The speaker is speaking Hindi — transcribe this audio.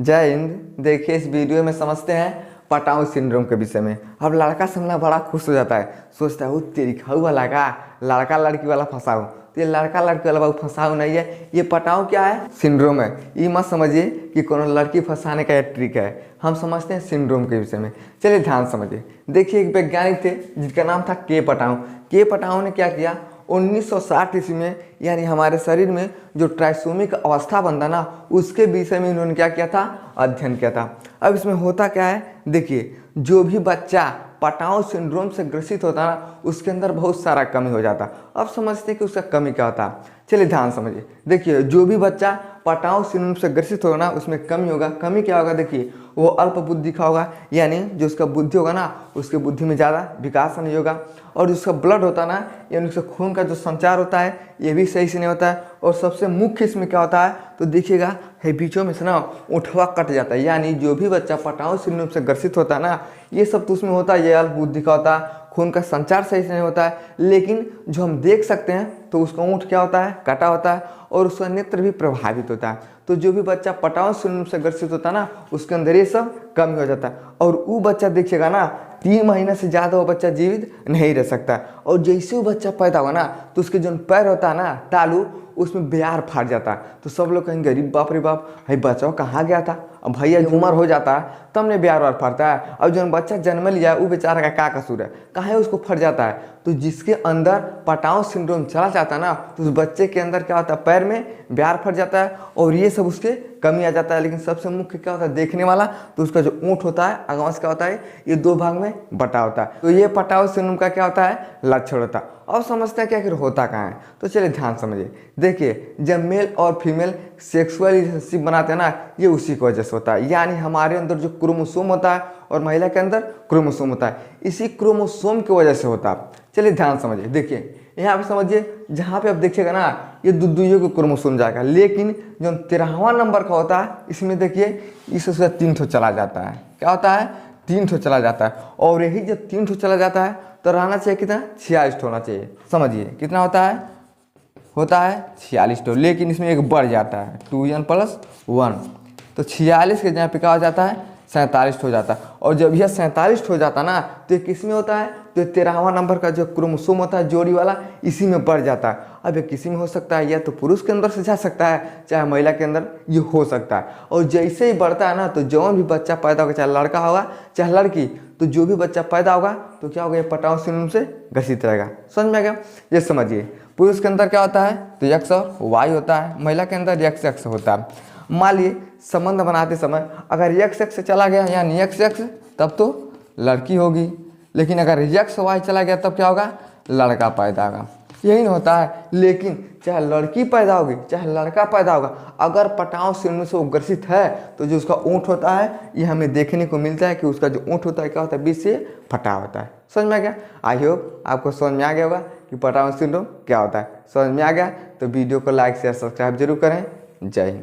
जय हिंद। देखिए इस वीडियो में समझते हैं पटाऊ सिंड्रोम के विषय में। अब लड़का समझना बड़ा खुश हो जाता है, सोचता है वो तेरी खाऊ वाला का लड़का लड़की वाला फंसाऊँ। तो ये लड़का लड़की वाला बाबू फंसाऊ नहीं है, ये पटाऊ क्या है, सिंड्रोम है। ये मत समझिए कि कोनो लड़की फंसाने का एक ट्रिक है, हम समझते हैं सिंड्रोम के विषय में। चलिए ध्यान समझिए। देखिए एक वैज्ञानिक थे जिनका नाम था के पटाऊ। के पटाऊ ने क्या किया, 1960 ईस्वी में, यानी हमारे शरीर में जो ट्राइसोमिक अवस्था बनता ना, उसके विषय में इन्होंने क्या किया था, अध्ययन किया था। अब इसमें होता क्या है, देखिए जो भी बच्चा पटाऊ सिंड्रोम से ग्रसित होता ना, उसके अंदर बहुत सारा कमी हो जाता। अब समझते हैं कि उसका कमी क्या होता। चलिए ध्यान समझिए। देखिए जो भी बच्चा पटाऊ सिंड्रोम से ग्रसित होगा ना, उसमें कमी होगा। कमी क्या होगा, देखिए वो अल्प बुद्धि का होगा, यानी जो उसका बुद्धि होगा ना, उसके बुद्धि में ज़्यादा विकास नहीं होगा। और जिसका ब्लड होता है ना, यानी उसका खून का जो संचार होता है, ये भी सही से नहीं होता है। और सबसे मुख्य इसमें क्या होता है, तो देखिएगा है बीचों में से ना उठवा कट जाता है। यानी जो भी बच्चा पटाऊ सिंड्रोम से ग्रसित होता है ना, ये सब तो उसमें होता है, ये अल्प बुद्धि का होता है, खून का संचार सही से नहीं होता है। लेकिन जो हम देख सकते हैं तो उसका ऊँट क्या होता है, कटा होता है, और उसका नेत्र भी प्रभावित होता है। तो जो भी बच्चा पटाऊ सिंड्रोम से ग्रसित होता है ना, उसके अंदर ये सब कमी हो जाता है। और वो बच्चा देखिएगा ना, 3 महीने से ज़्यादा वो बच्चा जीवित नहीं रह सकता। और जैसे वो बच्चा पैदा हुआ ना, तो उसके जो पैर होता है ना, तालू, उसमें ब्यार फाट जाता है। तो सब लोग कहेंगे अरे बाप रे बाप, भाई बच्चा कहाँ गया था। अब भैया उम्र हो जाता है तब ने ब्यार वार फटता है। और जो बच्चा जन्म लिया वो बेचारा का क्या कसूर है, कहाँ उसको फट जाता है। तो जिसके अंदर पटाऊ सिंड्रोम चला जाता है ना, तो उस बच्चे के अंदर क्या होता है, पैर में ब्यार फट जाता है और ये सब उसके कमी आ जाता है। लेकिन सबसे मुख्य क्या होता है देखने वाला, तो उसका जो ऊँट होता है अगवांश क्या होता है, ये 2 भाग में बटा होता है। तो ये पटाऊ सिंड्रोम का क्या होता है, लक्षण होता है। अब समझते हैं कि आखिर होता कहाँ है। तो चलिए ध्यान समझिए। देखिए जब मेल और फीमेल सेक्सुअल रिलेशनशिप बनाते हैं ना, ये उसी की वजह से होता है। यानी हमारे अंदर जो क्रोमोसोम होता है और महिला के अंदर क्रोमोसोम होता है, इसी क्रोमोसोम की वजह से होता है। चलिए ध्यान समझिए। देखिए यहाँ पे समझिए, जहाँ पे आप देखिएगा ना, ये दुइयों को क्रोमोसोम जाएगा। लेकिन जो 13वां नंबर का होता है, इसमें देखिए इससे 3 ठो चला जाता है। क्या होता है, 3 ठो चला जाता है। और यही जब 3 ठो चला जाता है तो रहना चाहिए कितना, 46 होना चाहिए। समझिए कितना होता है, 46 ठो। लेकिन इसमें एक बढ़ जाता है, 2n + 1, तो 46 के जहाँ पे क्या हो जाता है, 47 हो जाता है। और जब यह 47 हो जाता ना, तो ये किस में होता है, तो 13वां नंबर का जो क्रोमोसोम होता है जोड़ी वाला, इसी में बढ़ जाता है। अब ये किसी में हो सकता है, या तो पुरुष के अंदर से जा सकता है, चाहे महिला के अंदर ये हो सकता है। और जैसे ही बढ़ता है ना, तो जो भी बच्चा पैदा होगा, चाहे लड़का होगा चाहे लड़की, तो जो भी बच्चा पैदा होगा तो क्या होगा, ये पटाऊ सिंड्रोम से ग्रसित रहेगा। समझ में आ गया। ये समझिए, पुरुष के अंदर क्या होता है, तो X और Y होता है, महिला के अंदर XX होता है। मान लिए संबंध बनाते समय अगर XX से चला गया, यानी XX, तब तो लड़की होगी। लेकिन अगर XY चला गया तब क्या होगा, लड़का पैदा होगा। यही नहीं होता है। लेकिन चाहे लड़की पैदा होगी चाहे लड़का पैदा होगा, अगर पटाऊ सिंड्रोम से वो ग्रसित है, तो जो उसका ऊँट होता है, ये हमें देखने को मिलता है कि उसका जो ऊँट होता है क्या होता है, बीच से फटा होता है। समझ में आ गया। आई होप आपको समझ में आ गया होगा कि पटाऊ सिंड्रोम क्या होता है। समझ में आ गया तो वीडियो को लाइक शेयर सब्सक्राइब जरूर करें। जय हिंद।